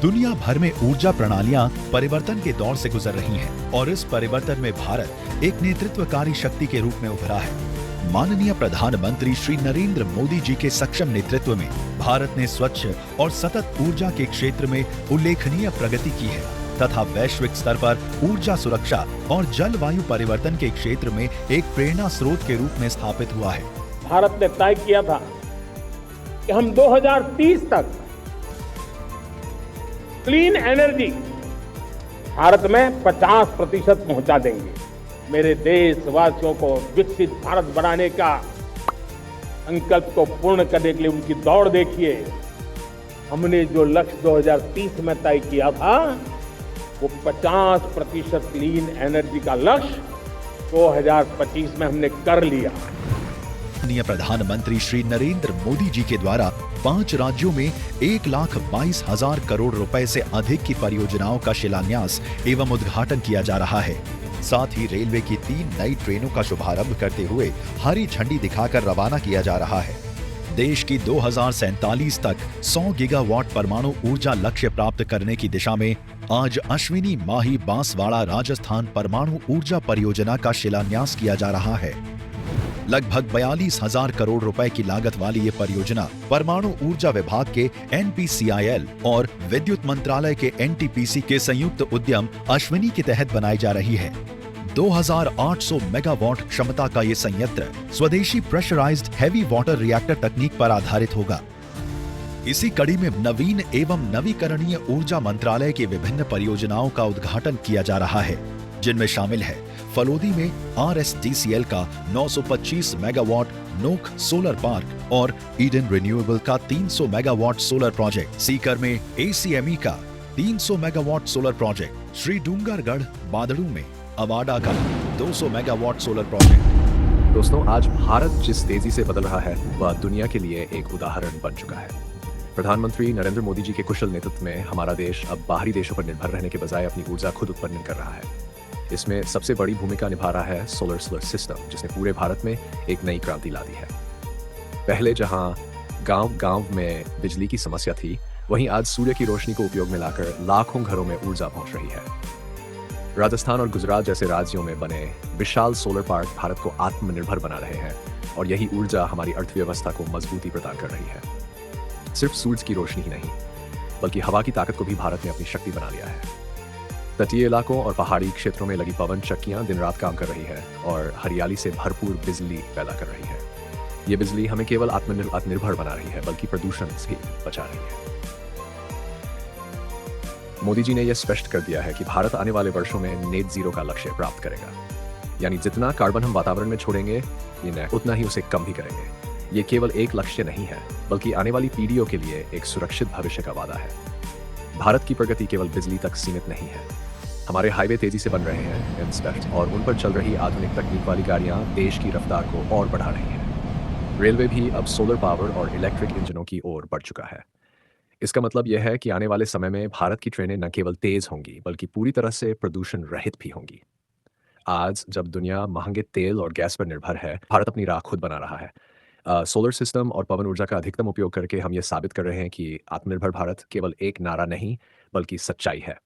दुनिया भर में ऊर्जा प्रणालियां परिवर्तन के दौर से गुजर रही हैं और इस परिवर्तन में भारत एक नेतृत्वकारी शक्ति के रूप में उभरा है। माननीय प्रधानमंत्री श्री नरेंद्र मोदी जी के सक्षम नेतृत्व में भारत ने स्वच्छ और सतत ऊर्जा के क्षेत्र में उल्लेखनीय प्रगति की है तथा वैश्विक स्तर पर ऊर्जा सुरक्षा और जलवायु परिवर्तन के क्षेत्र में एक प्रेरणा स्रोत के रूप में स्थापित हुआ है। भारत ने तय किया था कि हम 2030 तक क्लीन एनर्जी भारत में 50% पहुंचा देंगे। मेरे देशवासियों को विकसित भारत बनाने का संकल्प को पूर्ण करने के लिए उनकी दौड़ देखिए। हमने जो लक्ष्य 2030 में तय किया था वो 50% क्लीन एनर्जी का लक्ष्य 2025 में हमने कर लिया। माननीय प्रधानमंत्री श्री नरेंद्र मोदी जी के द्वारा 5 राज्यों में 1,22,000 करोड़ रुपए से अधिक की परियोजनाओं का शिलान्यास एवं उद्घाटन किया जा रहा है। साथ ही रेलवे की 3 नई ट्रेनों का शुभारंभ करते हुए हरी झंडी दिखाकर रवाना किया जा रहा है। देश की 2047 तक 100 गीगावाट परमाणु ऊर्जा लक्ष्य प्राप्त करने की दिशा में आज अश्विनी माही बांसवाड़ा राजस्थान परमाणु ऊर्जा परियोजना का शिलान्यास किया जा रहा है। लगभग 42,000 करोड़ रुपए की लागत वाली ये परियोजना परमाणु ऊर्जा विभाग के NPCIL और विद्युत मंत्रालय के NTPC के संयुक्त उद्यम अश्विनी के तहत बनाई जा रही है। 2,800 मेगावाट क्षमता का ये संयंत्र स्वदेशी प्रेशराइज्ड हैवी वाटर रिएक्टर तकनीक पर आधारित होगा। इसी कड़ी में नवीन एवं नवीकरणीय ऊर्जा मंत्रालय की विभिन्न परियोजनाओं का उद्घाटन किया जा रहा है, जिनमें शामिल है फलोदी में RSDCL का 925 मेगावाट नोक सोलर पार्क और ईडन रिन्यूएबल का 300 मेगावाट सोलर प्रोजेक्ट, सीकर में ACME का 300 megawatt solar project, Shri Dungargarh Badadu में अवाडा का 200 मेगावाट सोलर प्रोजेक्ट। दोस्तों, आज भारत जिस तेजी से बदल रहा है वह दुनिया के लिए एक उदाहरण बन चुका है। प्रधानमंत्री नरेंद्र मोदी जी के कुशल नेतृत्व में हमारा देश अब बाहरी देशों पर निर्भर रहने के बजाय अपनी ऊर्जा खुद उत्पन्न कर रहा है। इसमें सबसे बड़ी भूमिका निभा रहा है सोलर सिस्टम, जिसने पूरे भारत में एक नई क्रांति ला दी है। पहले जहां गांव-गांव में बिजली की समस्या थी, वहीं आज सूर्य की रोशनी को उपयोग में लाकर लाखों घरों में ऊर्जा पहुंच रही है। राजस्थान और गुजरात जैसे राज्यों में बने विशाल सोलर पार्क भारत को आत्मनिर्भर बना रहे हैं और यही ऊर्जा हमारी अर्थव्यवस्था को मजबूती प्रदान कर रही है। सिर्फ सूरज की रोशनी ही नहीं, बल्कि हवा की ताकत को भी भारत ने अपनी शक्ति बना लिया है। तटीय इलाकों और पहाड़ी क्षेत्रों में लगी पवन चक्कियां दिन रात काम कर रही है और हरियाली से भरपूर बिजली पैदा कर रही है। ये बिजली हमें केवल आत्मनिर्भर बना रही है, बल्कि प्रदूषण से बचा रही है। मोदी जी ने यह स्पष्ट कर दिया है कि भारत आने वाले वर्षों में नेट जीरो का लक्ष्य प्राप्त करेगा, यानी जितना कार्बन हम वातावरण में छोड़ेंगे उतना ही उसे कम भी करेंगे। ये केवल एक लक्ष्य नहीं है, बल्कि आने वाली पीढ़ियों के लिए एक सुरक्षित भविष्य का वादा है। भारत की प्रगति केवल बिजली तक सीमित नहीं है। हमारे हाईवे तेजी से बन रहे हैं इंस्पेक्ट और उन पर चल रही आधुनिक तकनीक वाली गाड़ियां देश की रफ्तार को और बढ़ा रही हैं। रेलवे भी अब सोलर पावर और इलेक्ट्रिक इंजनों की ओर बढ़ चुका है। इसका मतलब यह है कि आने वाले समय में भारत की ट्रेनें न केवल तेज होंगी, बल्कि पूरी तरह से प्रदूषण रहित भी होंगी। आज जब दुनिया महंगे तेल और गैस पर निर्भर है, भारत अपनी राह खुद बना रहा है। सोलर सिस्टम और पवन ऊर्जा का अधिकतम उपयोग करके हम ये साबित कर रहे हैं कि आत्मनिर्भर भारत केवल एक नारा नहीं, बल्कि सच्चाई है।